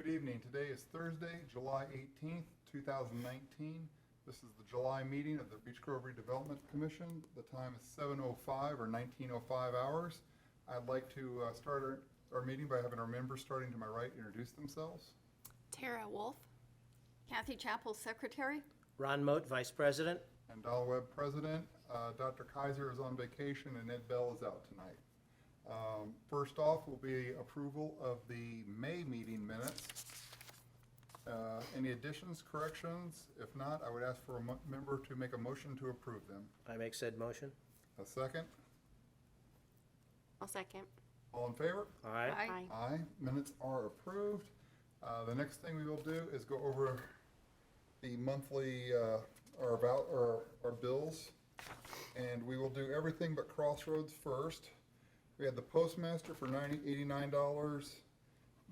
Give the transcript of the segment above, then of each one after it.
Good evening. Today is Thursday, July 18th, 2019. This is the July meeting of the Beech Grove Redevelopment Commission. The time is 7:05 or 19:05 hours. I'd like to start our meeting by having our members starting to my right introduce themselves. Tara Wolf. Kathy Chappell, Secretary. Ron Moat, Vice President. And Donald Webb, President. Dr. Kaiser is on vacation and Ed Bell is out tonight. First off will be approval of the May meeting minutes. Any additions, corrections? If not, I would ask for a member to make a motion to approve them. I make said motion. A second? I'll second. All in favor? Aye. Aye. Minutes are approved. The next thing we will do is go over the monthly, our bills. And we will do everything but Crossroads first. We had the postmaster for $89.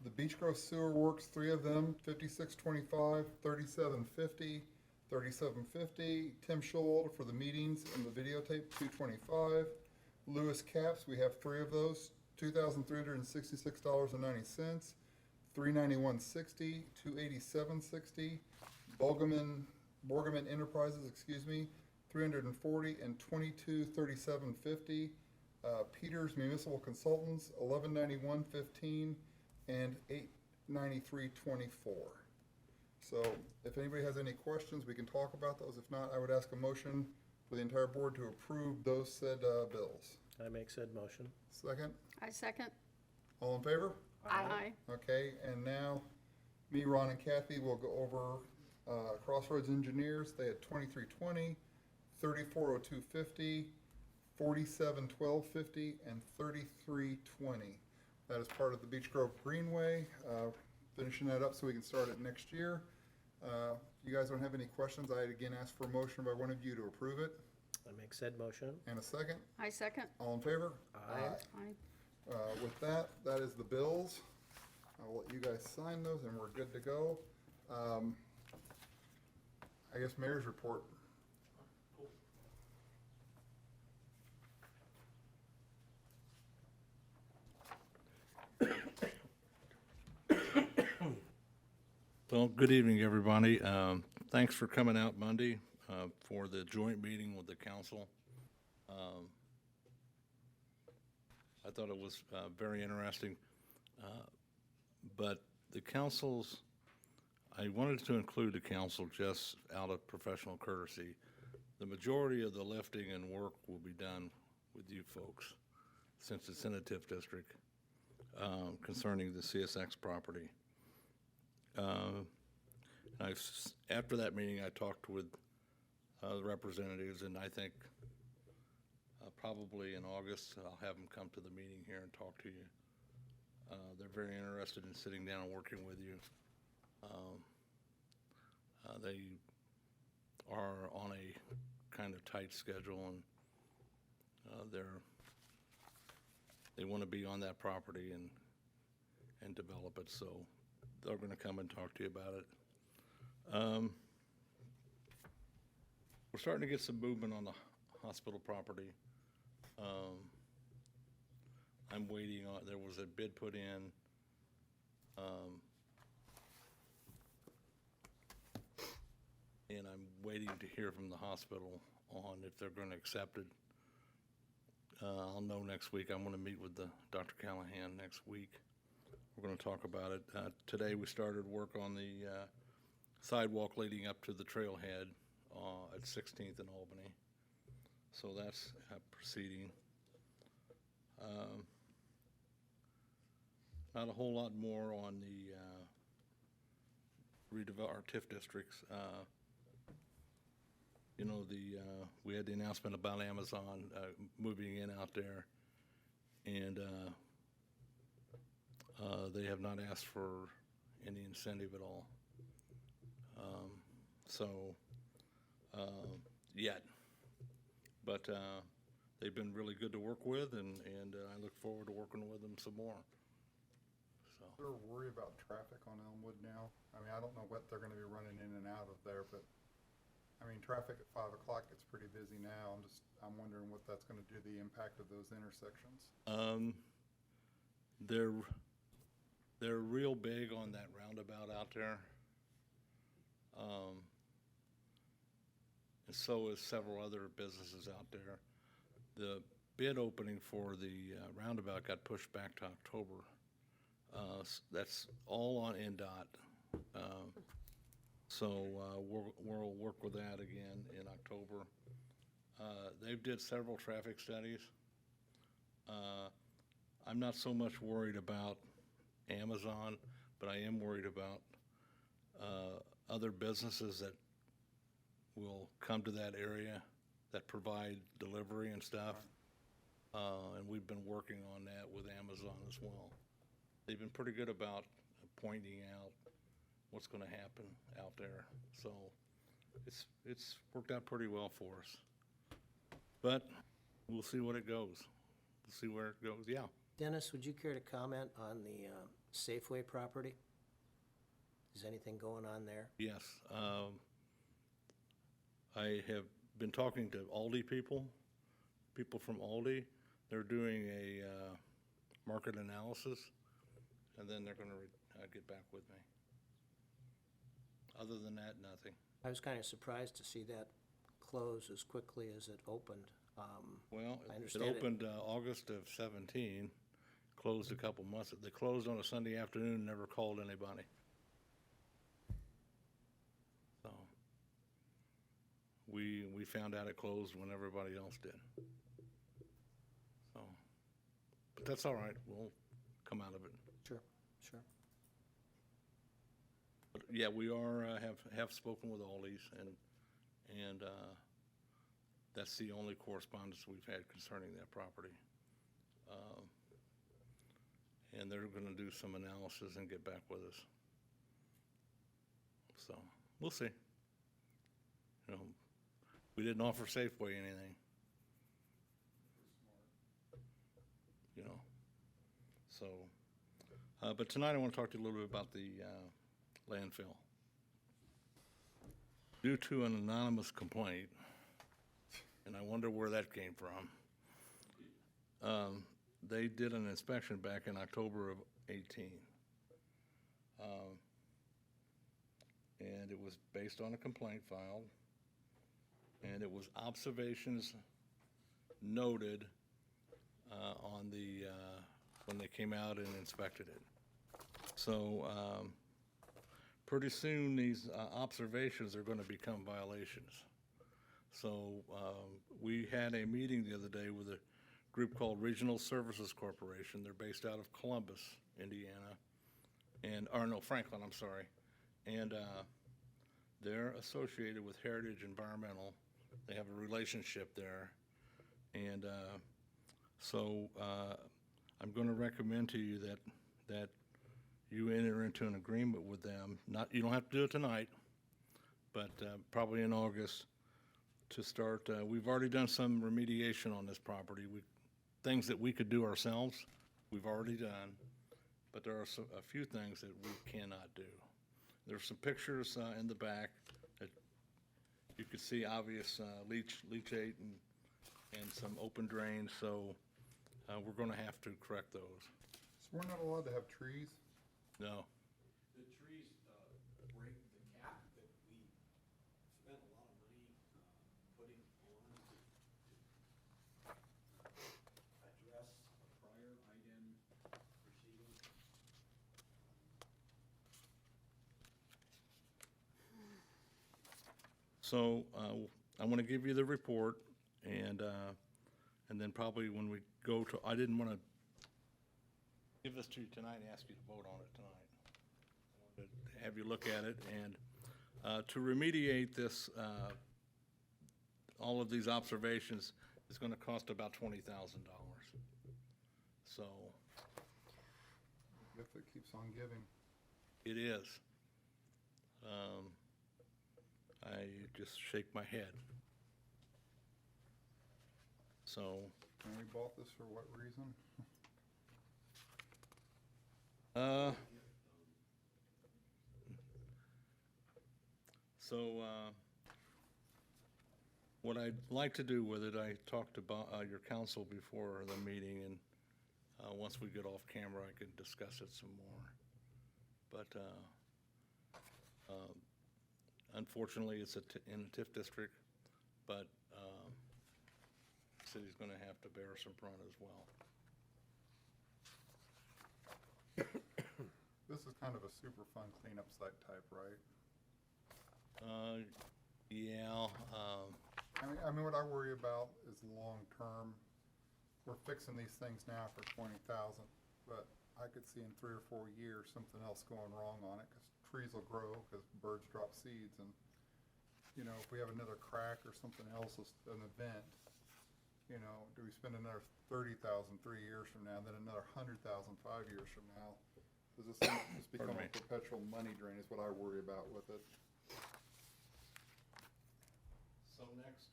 The Beech Grove Sewer Works, 3 of them, $56.25, $37.50, $37.50. Tim Showalter for the meetings and the videotape, $225. Lewis Caps, we have 3 of those, $2,366.90, $391.60, $287.60. Borgerman Enterprises, $340 and $2237.50. Peters Municipal Consultants, $1191.15 and $893.24. So if anybody has any questions, we can talk about those. If not, I would ask a motion for the entire board to approve those said bills. I make said motion. Second? I second. All in favor? Aye. Okay, and now me, Ron, and Kathy will go over Crossroads Engineers. They had 2320, 340250, 471250, and 3320. That is part of the Beech Grove Greenway. Finishing that up so we can start it next year. If you guys don't have any questions, I again ask for a motion by one of you to approve it. I make said motion. And a second? I second. All in favor? Aye. Aye. With that, that is the bills. I'll let you guys sign those and we're good to go. I guess Mayor's report. Well, good evening, everybody. Thanks for coming out Monday for the joint meeting with the council. I thought it was very interesting, but the council's, I wanted to include the council just out of professional courtesy. The majority of the lifting and work will be done with you folks, since it's in a TIF district, concerning the CSX property. After that meeting, I talked with the representatives, and I think probably in August, I'll have them come to the meeting here and talk to you. They're very interested in sitting down and working with you. They are on a kind of tight schedule, and they want to be on that property and develop it, so they're going to come and talk to you about it. We're starting to get some movement on the hospital property. I'm waiting on, there was a bid put in. And I'm waiting to hear from the hospital on if they're going to accept it. I'll know next week. I'm going to meet with Dr. Callahan next week. We're going to talk about it. Today we started work on the sidewalk leading up to the trailhead at 16th and Albany. So that's proceeding. Not a whole lot more on the our TIF districts. You know, we had the announcement about Amazon moving in out there, and they have not asked for any incentive at all. Yet. But they've been really good to work with, and I look forward to working with them some more. So. Is there a worry about traffic on Elmwood now? I mean, I don't know what they're going to be running in and out of there, but I mean, traffic at 5 o'clock gets pretty busy now. I'm wondering what that's going to do to the impact of those intersections. They're real big on that roundabout out there. And so is several other businesses out there. The bid opening for the roundabout got pushed back to October. That's all on NDOT. So we'll work with that again in October. They did several traffic studies. I'm not so much worried about Amazon, but I am worried about other businesses that will come to that area that provide delivery and stuff. And we've been working on that with Amazon as well. They've been pretty good about pointing out what's going to happen out there. So it's worked out pretty well for us. But we'll see what it goes. We'll see where it goes. Yeah. Dennis, would you care to comment on the Safeway property? Is anything going on there? Yes. I have been talking to Aldi people from Aldi. They're doing a market analysis, and then they're going to get back with me. Other than that, nothing. I was kind of surprised to see that close as quickly as it opened. Well, I it understand it. opened August of 17, closed a couple months. They closed on a Sunday afternoon, never called anybody. So we found out it closed when everybody else did. So, but that's all right. We'll come out of it. Sure, sure. But yeah, we are have spoken with Aldi's, and that's the only correspondence we've had concerning that property. And they're going to do some analysis and get back with us. So we'll see. You know, we didn't offer Safeway anything. You know, so. But tonight I want to talk to you a little bit about the landfill. Due to an anonymous complaint, and I wonder where that came from, they did an inspection back in October of 18. And it was based on a complaint filed, and it was observations noted on the, when they came out and inspected it. So pretty soon these observations are going to become violations. So we had a meeting the other day with a group called Regional Services Corporation. They're based out of Columbus, Indiana, Franklin, I'm sorry. And they're associated with Heritage Environmental. They have a relationship there. And so I'm going to recommend to you that you enter into an agreement with them. You don't have to do it tonight, but probably in August to start. We've already done some remediation on this property. Things that we could do ourselves, we've already done, but there are a few things that we cannot do. There's some pictures in the back that you could see obvious leachate and some open drains, so we're going to have to correct those. So we're not allowed to have trees? No. The trees break the cap that we spent a lot of money putting on to address a prior IDEN proceeding. So I want to give you the report, and then probably when we go to, I didn't want to give this to you tonight and ask you to vote on it tonight. I wanted to have you look at it, and to remediate this, all of these observations is going to cost about $20,000. So Gift that keeps on giving. it is. I just shake my head. So, And we bought this for what reason? So what I'd like to do with it, I talked to your council before the meeting, and once we get off camera, I can discuss it some more. But unfortunately, it's in a TIF district, but the city's going to have to bear some brunt as well. This is kind of a super fun cleanup site type, right? Yeah, I mean, what I worry about is long-term. We're fixing these things now for 20,000, but I could see in 3 or 4 years something else going wrong on it, because trees will grow, because birds drop seeds, and, you know, if we have another crack or something else, an event, you know, do we spend another 30,000 3 years from now, then another 100,000 5 years from now? Does this thing just become a Pardon me. perpetual money drain is what I worry about with it. so next,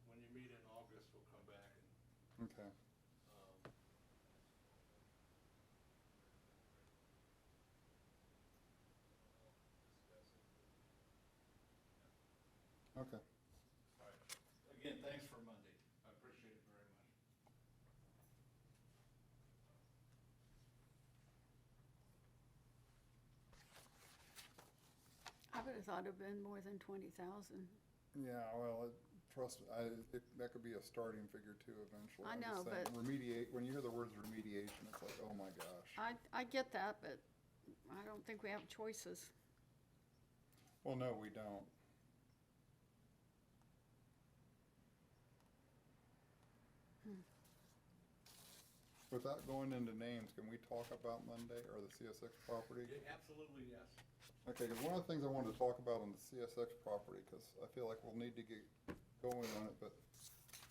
when you meet in August, we'll come back and Okay. Okay. All right. Again, thanks for Monday. I appreciate it very much. I would have thought it'd been more than 20,000. Yeah, well, trust me, that could be a starting figure too eventually. I I'm just know, saying, but- remediate, when you hear the words remediation, it's like, oh my gosh. I get that, but I don't think we have choices. Well, no, we don't. Without going into names, can we talk about Monday or the CSX property? Yeah, absolutely, yes. Okay, because one of the things I wanted to talk about on the CSX property, because I feel like we'll need to get going on it, but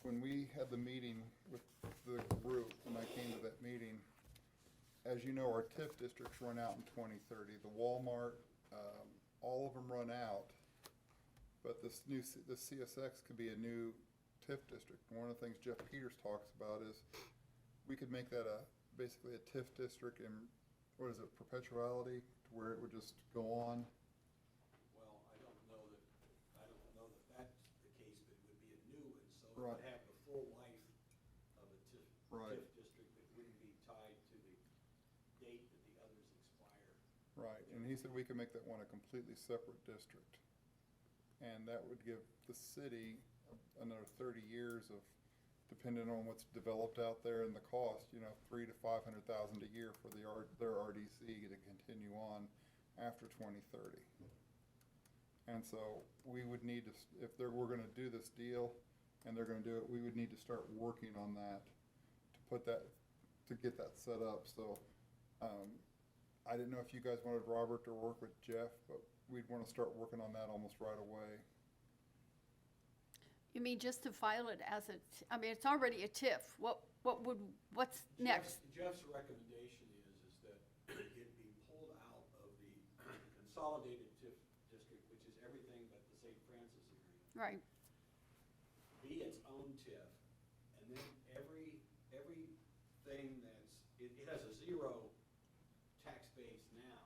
when we had the meeting with the group, and I came to that meeting, as you know, our TIF districts run out in 2030. The Walmart, all of them run out, but the CSX could be a new TIF district. And one of the things Jeff Peters talks about is we could make that basically a TIF district in, what is it, perpetuality, to where it would just go on. Well, I don't know that that's the case, but it would be a new one, so it Right. would have the full life of a TIF, Right. TIF district that wouldn't be tied to the date that the others expire. Right, and he said we could make that one a completely separate district. And that would give the city another 30 years of, depending on what's developed out there and the cost, you know, 300,000 to 500,000 a year for their RDC to continue on after 2030. And so we would need to, if we're gonna do this deal and they're gonna do it, we would need to start working on that to get that set up. So, I didn't know if you guys wanted Robert to work with Jeff, but we'd wanna start working on that almost right away. You mean just to file it as I mean, it's already a TIF. What's next? Jeff's recommendation is that it be pulled out of the consolidated TIF district, which is everything but the St. Francis area. Right, Be its own TIF, and then everything it has a zero tax base now,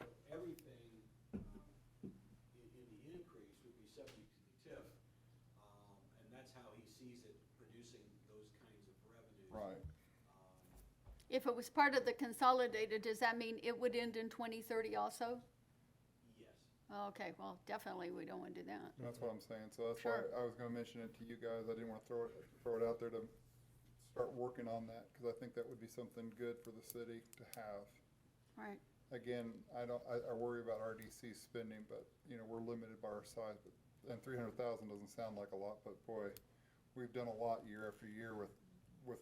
so everything in the increase would be subject to the TIF, and that's how he sees it producing those kinds of revenues. Right. if it was part of the consolidated, does that mean it would end in 2030 also? Yes. Okay, well, definitely we don't want to do that. That's what I'm saying, so that's why Sure. I was gonna mention it to you guys, I didn't wanna throw it out there to start working on that, cause I think that would be something good for the city to have. Right, Again, I worry about RDC spending, but, you know, we're limited by our size, but, and 300,000 doesn't sound like a lot, but boy, we've done a lot year after year with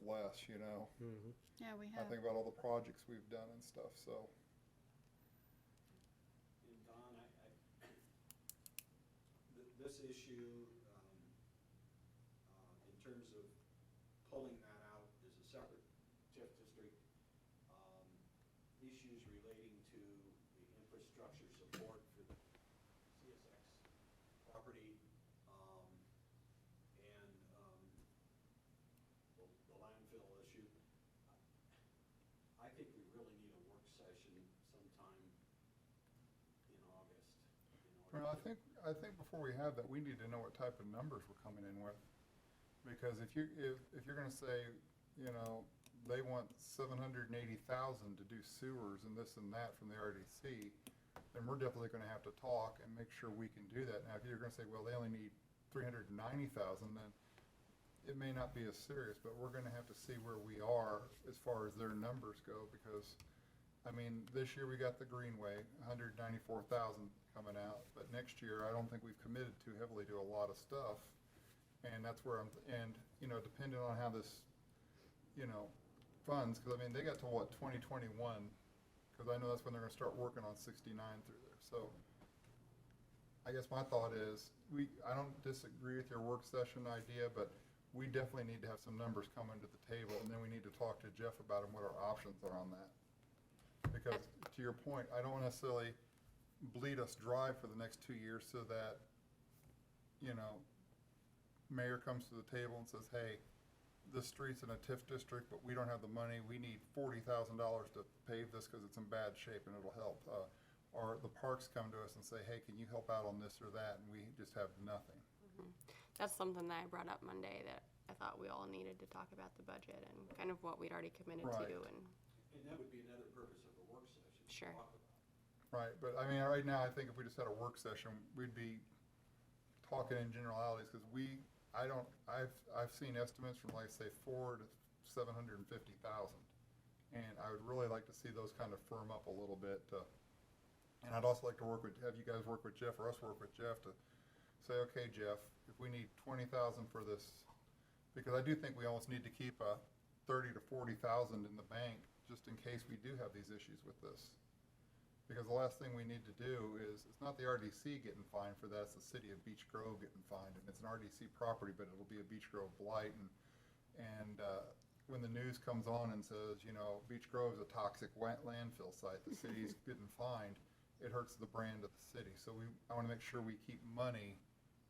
less, you know? yeah, we I have. think about all the projects we've done and stuff, so. And Don, this issue, in terms of pulling that out as a separate TIF district, issues relating to the infrastructure support for the CSX property, and the landfill issue. I think we really need a work session sometime in August. in Well, order to- I think before we have that, we need to know what type of numbers we're coming in with. Because if you're gonna say, you know, they want 780,000 to do sewers and this and that from the RDC, then we're definitely gonna have to talk and make sure we can do that. Now, if you're gonna say, well, they only need 390,000, then it may not be as serious, but we're gonna have to see where we are as far as their numbers go, because, I mean, this year we got the Greenway, 194,000 coming out, but next year, I don't think we've committed too heavily to a lot of stuff. And that's where and, you know, depending on how this, you know, funds, because I mean, they got to what, 2021, because I know that's when they're gonna start working on 69 through there, so. I guess my thought is, I don't disagree with your work session idea, but we definitely need to have some numbers coming to the table, and then we need to talk to Jeff about them, what our options are on that. Because, to your point, I don't necessarily bleed us dry for the next 2 years so that, you know, mayor comes to the table and says, hey, this street's in a TIF district, but we don't have the money, we need $40,000 to pave this because it's in bad shape and it'll help. Or the parks come to us and say, hey, can you help out on this or that, and we just have nothing. That's something that I brought up Monday, that I thought we all needed to talk about the budget and kind of what we'd already committed Right. to, and And that would be another purpose of a work session. to Sure. talk about. Right, but I mean, right now, I think if we just had a work session, we'd be talking in generalities, because I've seen estimates from, like, say, 4 to 750,000. And I would really like to see those kind of firm up a little bit, and I'd also like to have you guys work with Jeff, or us work with Jeff, to say, okay, Jeff, if we need 20,000 for this, because I do think we almost need to keep 30 to 40,000 in the bank, just in case we do have these issues with this. Because the last thing we need to do is, it's not the RDC getting fined for that, it's the city of Beech Grove getting fined, and it's an RDC property, but it'll be a Beech Grove blight, and when the news comes on and says, you know, Beech Grove is a toxic landfill site, the city's getting fined, it hurts the brand of the city. So I wanna make sure we keep money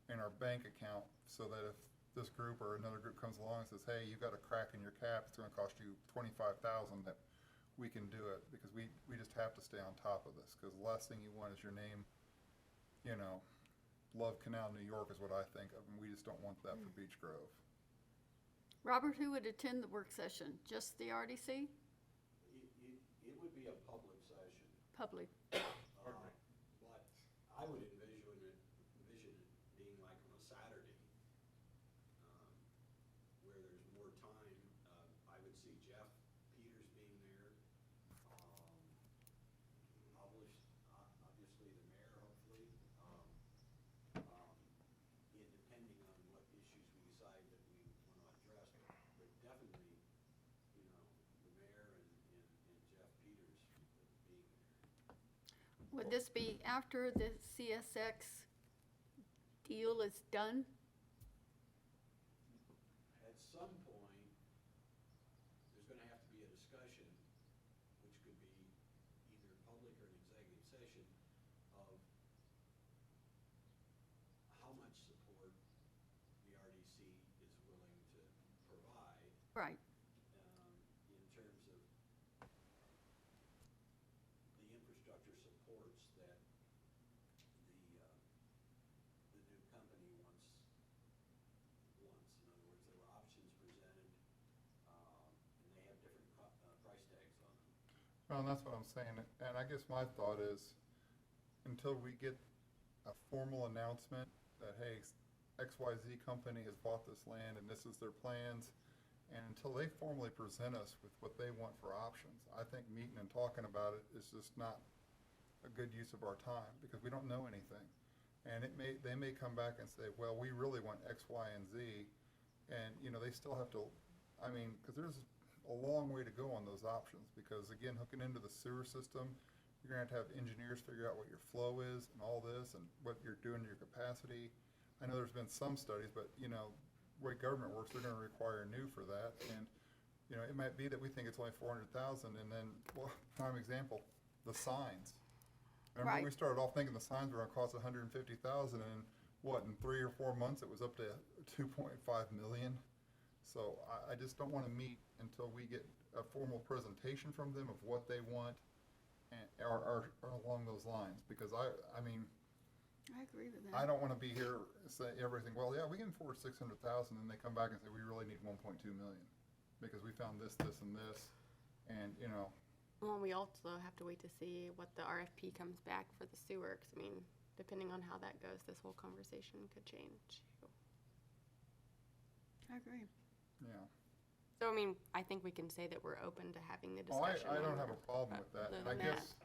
in our bank account, so that if this group or another group comes along and says, hey, you got a crack in your cap, it's gonna cost you 25,000, that we can do it, because we just have to stay on top of this, because the last thing you want is your name, you know, Love Canal, New York is what I think of, and we just don't want that for Beech Grove. Robert, who would attend the work session? Just the RDC? It would be a public session. Public? But I would envision it being like on a Saturday, where there's more time. I would see Jeff Peters being there, obviously the mayor, hopefully, depending on what issues we decide that we want to address, but definitely, you know, the mayor and Jeff Peters being there. Would this be after the CSX deal is done? At some point, there's gonna have to be a discussion, which could be either public or an executive session, of how much support the RDC is willing to provide, Right. in terms of the infrastructure supports that the new company wants. In other words, there were options presented, and they have different price tags on them. Well, and that's what I'm saying, and I guess my thought is, until we get a formal announcement that, hey, XYZ company has bought this land and this is their plans, and until they formally present us with what they want for options, I think meeting and talking about it is just not a good use of our time, because we don't know anything. And they may come back and say, well, we really want X, Y, and Z, and, you know, they still have to, I mean, because there's a long way to go on those options, because again, hooking into the sewer system, you're gonna have to have engineers figure out what your flow is and all this, and what you're doing to your capacity. I know there's been some studies, but, you know, the way government works, they're gonna require new for that, and, you know, it might be that we think it's only 400,000, and then, well, prime example, the signs. Remember, Right. we started off thinking the signs were gonna cost 150,000, and what, in 3 or 4 months, it was up to 2.5 million? So I just don't wanna meet until we get a formal presentation from them of what they want, and, or along those lines, because I mean, I agree with that. I don't wanna be here say everything, well, yeah, we can afford 600,000, and they come back and say, we really need 1.2 million. because we found this, this, and this, and, you know, Well, we also have to wait to see what the RFP comes back for the sewer, 'cause I mean, depending on how that goes, this whole conversation could change. I agree. yeah. So, I mean, I think we can say that we're open to having the Oh, I discussion. don't when have a we're- problem with that, other and I than that- guess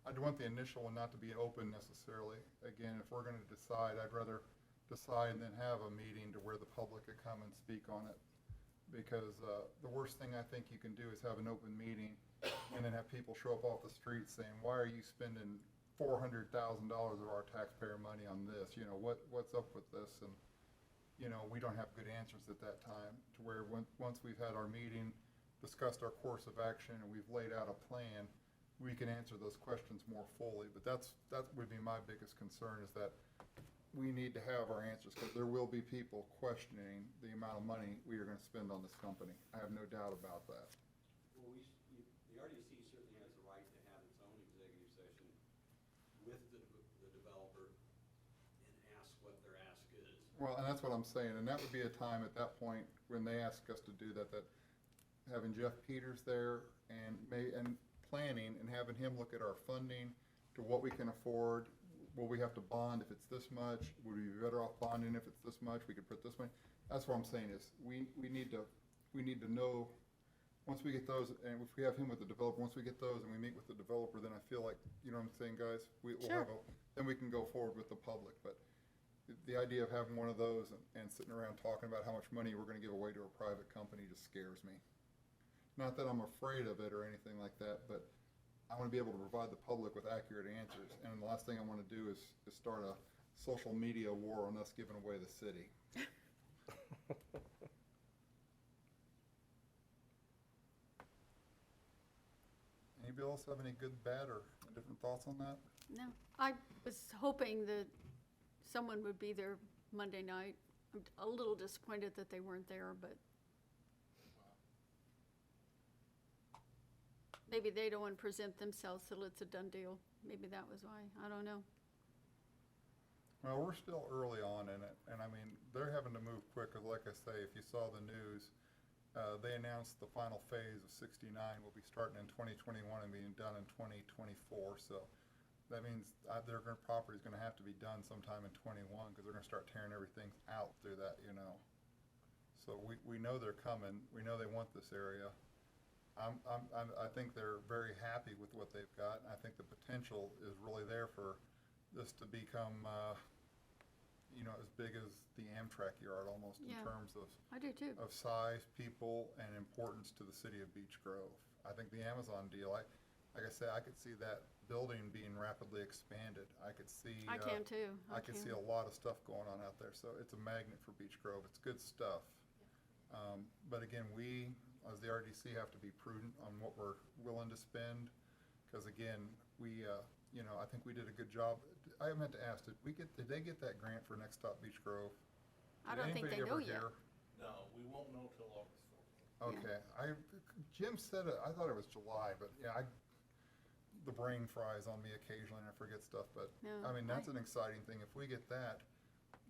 I'd want the initial one not to be open necessarily. Again, if we're gonna decide, I'd rather decide and then have a meeting to where the public could come and speak on it. Because, the worst thing I think you can do is have an open meeting and then have people show up off the street saying, why are you spending $400,000 of our taxpayer money on this? You know, what's up with this? And, you know, we don't have good answers at that time, to where once we've had our meeting, discussed our course of action, and we've laid out a plan, we can answer those questions more fully. But that would be my biggest concern, is that we need to have our answers, because there will be people questioning the amount of money we are gonna spend on this company. I have no doubt about that. Well, the RDC certainly has the right to have its own executive session with the developer and ask what their ask is. Well, and that's what I'm saying, and that would be a time at that point, when they ask us to do that having Jeff Peters there and planning, and having him look at our funding to what we can afford. Will we have to bond if it's this much? Would we be better off bonding if it's this much? We could put this money. That's what I'm saying, is we need to know, once we get those, and if we have him with the developer, once we get those and we meet with the developer, then I feel like, you know what I'm saying, guys? We'll Sure. then we can go forward with the public. But the idea of having one of those and sitting around talking about how much money we're gonna give away to a private company just scares me. Not that I'm afraid of it or anything like that, but I want to be able to provide the public with accurate answers. And the last thing I want to do is start a social media war on us giving away the city. Anybody else have any good, bad, or different thoughts on that? No, I was hoping that someone would be there Monday night. I'm a little disappointed that they weren't there, but maybe they don't want to present themselves till it's a done deal. Maybe that was why. I don't know. Well, we're still early on in it, and I mean, they're having to move quick, 'cause like I say, if you saw the news, they announced the final phase of 69 will be starting in 2021 and being done in 2024, so that means their property's gonna have to be done sometime in 21, because they're gonna start tearing everything out through that, you know. So we know they're coming, we know they want this area. I think they're very happy with what they've got, and I think the potential is really there for this to become, you know, as big as the Amtrak yard almost, in Yeah. terms I do too. of size, people, and importance to the city of Beech Grove. I think the Amazon deal, like I said, I could see that building being rapidly expanded. I could see. I can too. I could see a lot of stuff going on out there, so it's a magnet for Beech Grove. It's good stuff. But again, we, as the RDC, have to be prudent on what we're willing to spend, because again, we, you know, I think we did a good job. I meant to ask, did they get that grant for Next Stop Beech Grove? I Did don't think they anybody know ever yet. hear? No, we won't know till August 14th. Okay, Jim said it, I thought it was July, but yeah, the brain fries on me occasionally and I forget stuff, but, No, I mean, that's an exciting thing. If we get that,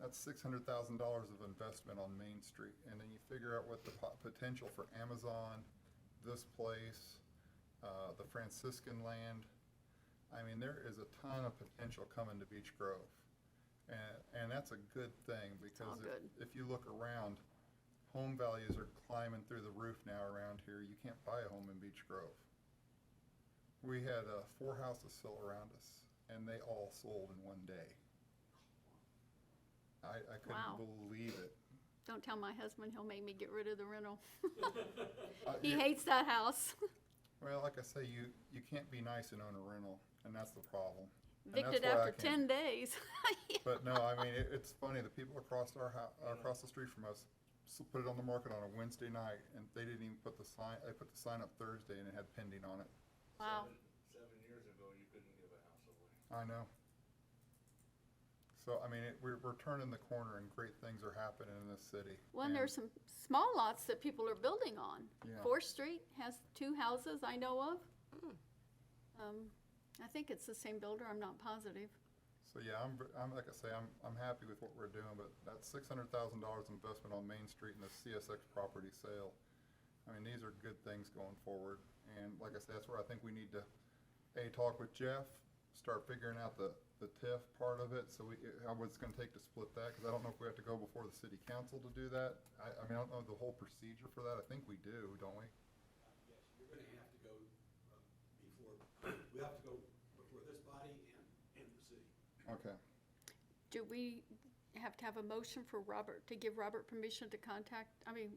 that's $600,000 of investment on Main Street. And then you figure out what the potential for Amazon, this place, the Franciscan land. I mean, there is a ton of potential coming to Beech Grove. And that's a good thing, all because good. if you look around, home values are climbing through the roof now around here. You can't buy a home in Beech Grove. We had 4 houses sell around us, and they all sold in one day. I couldn't Wow. believe it. Don't tell my husband, he'll make me get rid of the rental. He Yeah, hates that house. well, like I say, you can't be nice and own a rental, and that's the problem. And that's Evicted why I after can't- 10 days. But no, I mean, it's funny, the people across across the street from us put it on the market on a Wednesday night, and they didn't even put the sign, they put the sign up Thursday, and it had pending on it. Wow. 7 years ago, you couldn't give a house away. I know. So, I mean, we're turning the corner, and great things are happening in this city. Well, And- there's some small lots that people are building on. Yeah. 4th Street has 2 houses I know of. I think it's the same builder, I'm not positive. So, yeah, I'm like I say, I'm happy with what we're doing, but that $600,000 investment on Main Street and the CSX property sale, I mean, these are good things going forward. And like I said, that's where I think we need to, talk with Jeff, start figuring out the TIF part of it, so how what it's gonna take to split that, because I don't know if we have to go before the city council to do that. I mean, I don't know the whole procedure for that. I think we do, don't we? Yes, you're gonna have to go before, we have to go before this body and the city. Okay. Do we have to have a motion for Robert, to give Robert permission to contact, I mean,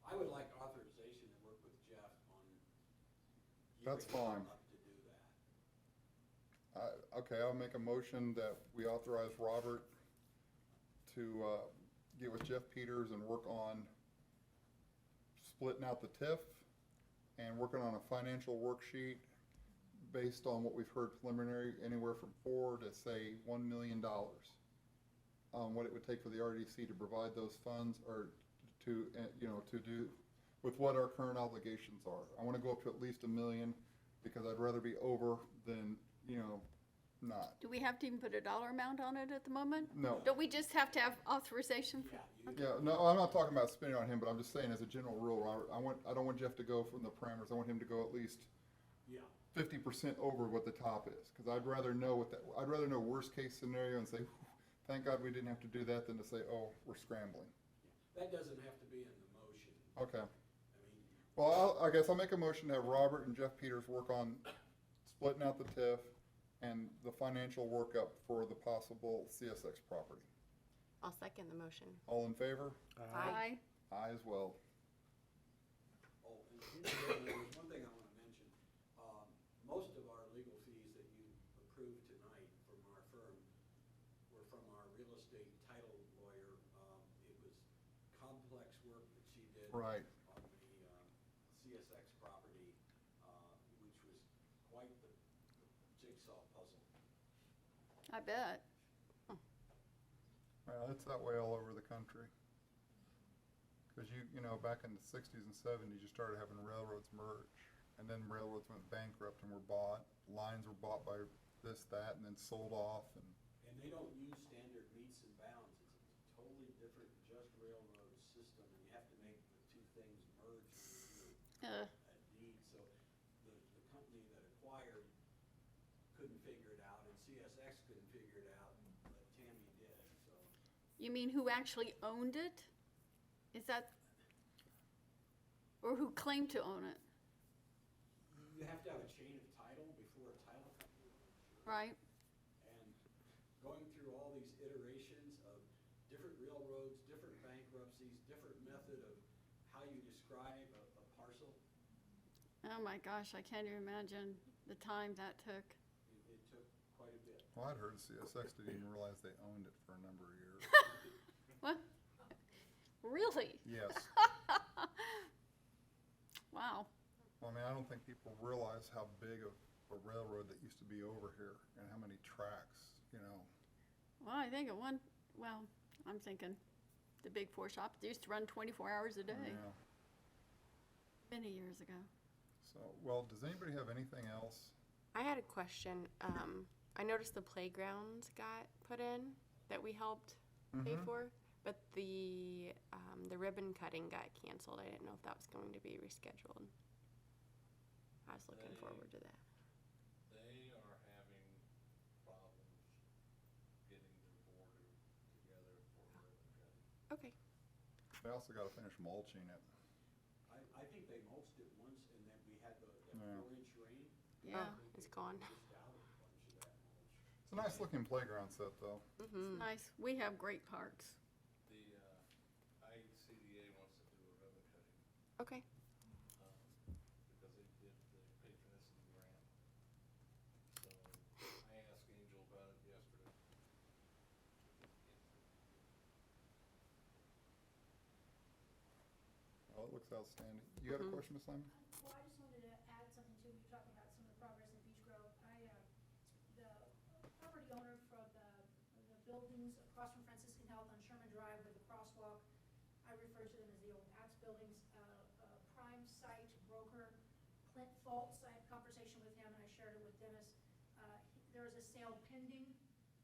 I would like authorization to work with Jeff on That's gearing fine. up to do that. Okay, I'll make a motion that we authorize Robert to get with Jeff Peters and work on splitting out the TIF and working on a financial worksheet based on what we've heard preliminary, anywhere from $4 to say $1 million. What it would take for the RDC to provide those funds or to, to do with what our current obligations are. I want to go up to at least $1 million because I'd rather be over than, not. do we have to even put a dollar amount on it at the moment? No. Don't we just have to have authorization? Yeah, no, I'm not talking about spending on him, but I'm just saying as a general rule, Robert, I don't want Jeff to go from the parameters. I want him to go at least Yeah, 50% over what the top is, because I'd rather know I'd rather know worst case scenario and say, thank God we didn't have to do that, than to say, oh, we're scrambling. that doesn't have to be in the motion. Okay. I mean, Well, I guess I'll make a motion to have Robert and Jeff Peters work on splitting out the TIF and the financial workup for the possible CSX property. I'll second the motion. All in favor? Aye. Aye as well. oh, and there's one thing I want to mention. Most of our legal fees that you approved tonight from our firm were from our real estate title lawyer. It was complex work that she did. Right. On the CSX property, which was quite the jigsaw puzzle. I bet. Well, it's that way all over the country. Because back in the 60s and 70s, you started having railroads merge. And then railroads went bankrupt and were bought. Lines were bought by this, that, and then sold off. And And they don't use standard meets and bounds. It's a totally different just railroad system, and you have to make the two things merge in a deed. So the company that acquired couldn't figure it out, and CSX couldn't figure it out, but Tammy did, so. You mean who actually owned it? Is that, or who claimed to own it, You have to have a chain of title before a title company will insure. right? And going through all these iterations of different railroads, different bankruptcies, different method of how you describe a parcel, Oh my gosh, I can't even imagine the time that took. it took quite a bit. well, I'd heard CSX didn't even realize they owned it for a number of years. What? Really? Yes. Wow. Well, I mean, I don't think people realize how big of a railroad that used to be over here and how many tracks, Well, I think I'm thinking the big four shops used to run 24 hours a day, Yeah. many years ago. So, well, does anybody have anything else? I had a question. I noticed the playgrounds got put in that we helped pay for, but the ribbon cutting got canceled. I didn't know if that was going to be rescheduled. I was looking forward to that. They are having problems getting their board together for ribbon cutting. Okay. They also gotta finish mulching it. I think they mulched it once, and then we had the Yeah. 4-inch rain. Yeah. Oh, it's gone. Just out a bunch of that mulch. It's a nice looking playground set though. Mm-hmm. Nice. We have great parks. The ICDA wants to do a ribbon cutting, Okay. because they did the patronicity grant. So I asked Angel about it yesterday. Well, it looks outstanding. You had a question, Ms. Lyman? Well, I just wanted to add something too. You're talking about some of the progress in Beech Grove. The property owner for the buildings across from Franciscan Health on Sherman Drive with the crosswalk, I refer to them as the old Pat's buildings, prime site broker, Clint Fultz. I had a conversation with him and I shared it with Dennis. There is a sale pending,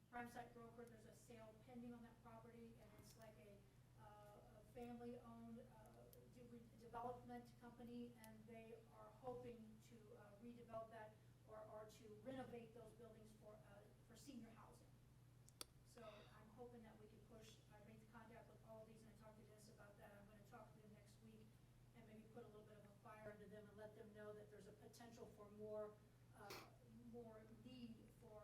prime site broker, there's a sale pending on that property, and it's like a family-owned, Redevelopment company, and they are hoping to redevelop that or to renovate those buildings for senior housing. So I'm hoping that we can push, I made contact with all of these, and I talked to Dennis about that. I'm gonna talk to them next week and maybe put a little bit of a fire under them and let them know that there's a potential for more need for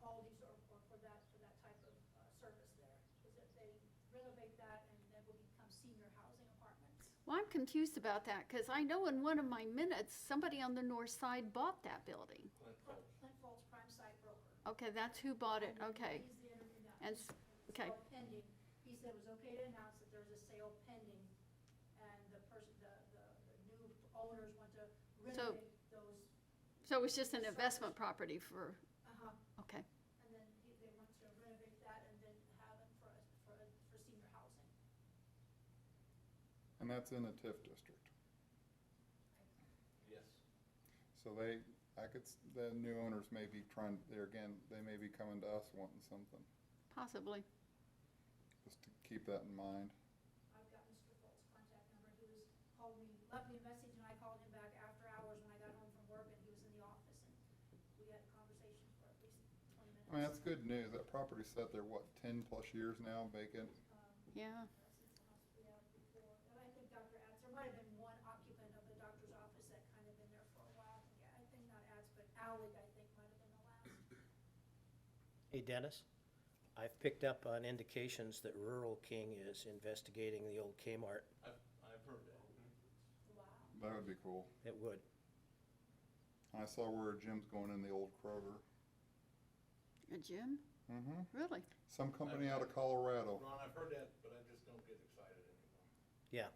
all these or for that type of service there. Because if they renovate that, and that will become senior housing apartments. Well, I'm confused about that, because I know in one of my minutes, somebody on the north side bought that building. Clint Foltz, prime site broker. Okay, that's who bought it, okay. He's the interview now. And okay. Sale pending. He said it was okay to announce that there's a sale pending, and the new owners want to renovate those. So it was just an investment property for, okay. And then they want to renovate that and then have it for senior housing. And that's in a TIF district. Yes. So the new owners may be trying, there again, they may be coming to us wanting something, Possibly. just to keep that in mind. I've got Mr. Folt's contact number. He called me, left me a message, and I called him back after hours when I got home from work, and he was in the office, and we had a conversation for at least 20 minutes. I mean, that's good news. That property sat there, what, 10+ years now vacant? Yeah. Since the hospital, yeah, before. And I think Dr. Atz, there might have been one occupant of the doctor's office that kind of been there for a while. I think not Atz, but Allig, I think, might have been the last. Hey, Dennis, I've picked up on indications that Rural King is investigating the old Kmart. I've heard that. Wow. That would be cool. It would. I saw where Jim's going in the old Kroger. A gym? Mm-hmm. Really? Some company out of Colorado. Ron, I've heard that, but I just don't get excited anymore. Yeah.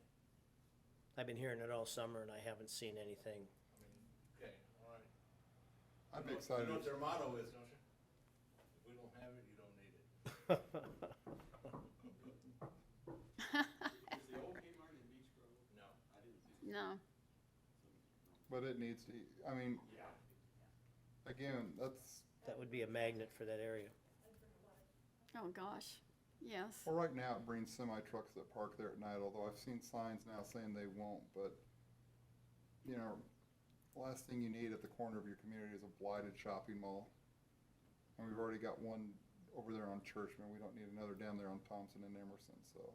I've been hearing it all summer, and I haven't seen anything. I mean, okay, all right. I'd be You excited. know what their motto is, don't you? If we don't have it, you don't need it. Is the old Kmart in Beech Grove? No. I didn't think. No. But it needs to, I mean, Yeah. again, that's, That would be a magnet for that area. Oh, gosh. Yes. well, right now it brings semi-trucks that park there at night, although I've seen signs now saying they won't, but, you know, last thing you need at the corner of your community is a blighted shopping mall. And we've already got one over there on Churchman. We don't need another down there on Thompson and Emerson, so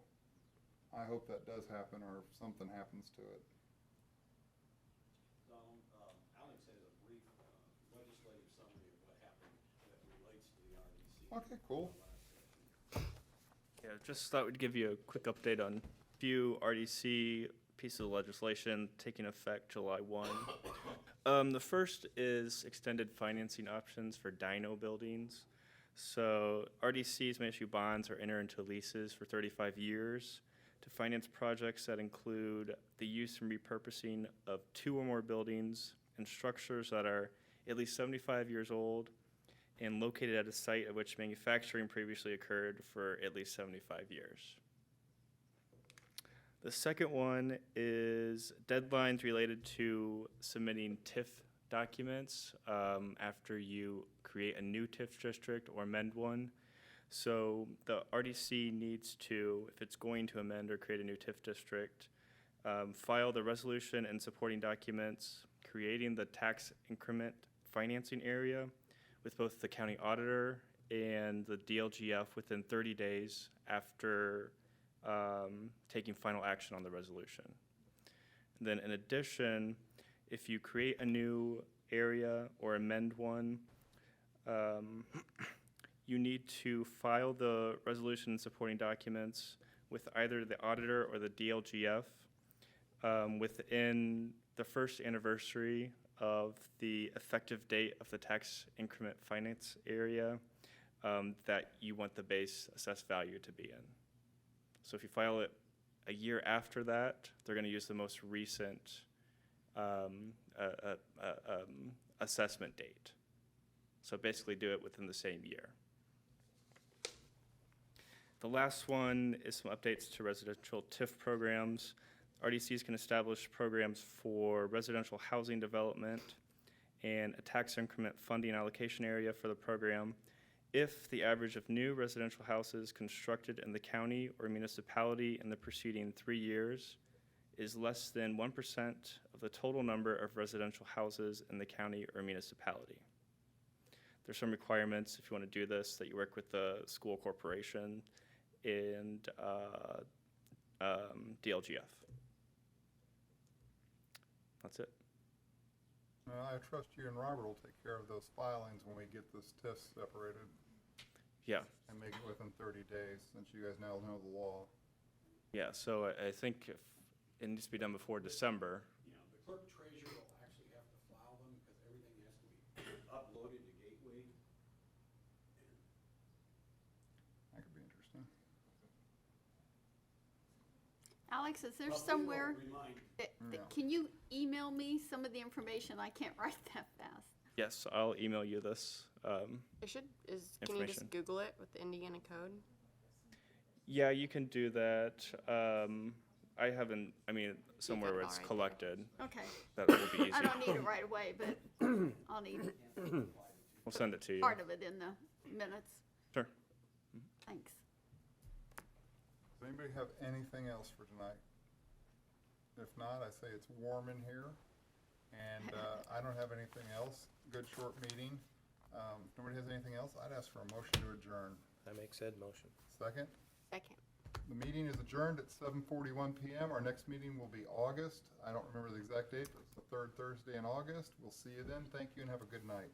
I hope that does happen or something happens to it. Alex has a brief legislative summary of what happened that relates to the RDC. Okay, cool. Yeah, just thought we'd give you a quick update on a few RDC pieces of legislation taking effect July 1. The first is extended financing options for Dino buildings. So RDCs may issue bonds or enter into leases for 35 years to finance projects that include the use and repurposing of 2 or more buildings and structures that are at least 75 years old and located at a site at which manufacturing previously occurred for at least 75 years. The second one is deadlines related to submitting TIF documents after you create a new TIF district or amend one. So the RDC needs to, if it's going to amend or create a new TIF district, file the resolution and supporting documents, creating the tax increment financing area with both the county auditor and the DLGF within 30 days after taking final action on the resolution. And then in addition, if you create a new area or amend one, you need to file the resolution and supporting documents with either the auditor or the DLGF within the first anniversary of the effective date of the tax increment finance area that you want the base assessed value to be in. So if you file it a year after that, they're going to use the most recent assessment date. So basically do it within the same year. The last one is some updates to residential TIF programs. RDCs can establish programs for residential housing development and a tax increment funding allocation area for the program if the average of new residential houses constructed in the county or municipality in the preceding 3 years is less than 1% of the total number of residential houses in the county or municipality. There's some requirements if you want to do this, that you work with the school corporation and DLGF. That's it. I trust you and Robert will take care of those filings when we get this TIF separated Yeah, and make it within 30 days, since you guys now know the law. yeah, so I think if it needs to be done before December. You know, the clerk treasurer will actually have to file them because everything has to be uploaded to Gateway. That could be interesting. Alex, is there But we will somewhere, remind you. Yeah. can you email me some of the information? I can't write that fast. Yes, I'll email you this. It should, can you just Information. Google it with the Indiana code? Yeah, you can do that. I haven't, somewhere got it where all it's right there. collected, Okay. that will be easy. I don't need it right away, but I'll need We'll send it to you. part of it in the minutes. Sure. Thanks. Does anybody have anything else for tonight? If not, I say it's warm in here, and I don't have anything else. Good short meeting. If nobody has anything else, I'd ask for a motion to adjourn. I make said motion. Second? Second. The meeting is adjourned at 7:41 PM. Our next meeting will be August. I don't remember the exact date, but it's the third Thursday in August. We'll see you then. Thank you and have a good night.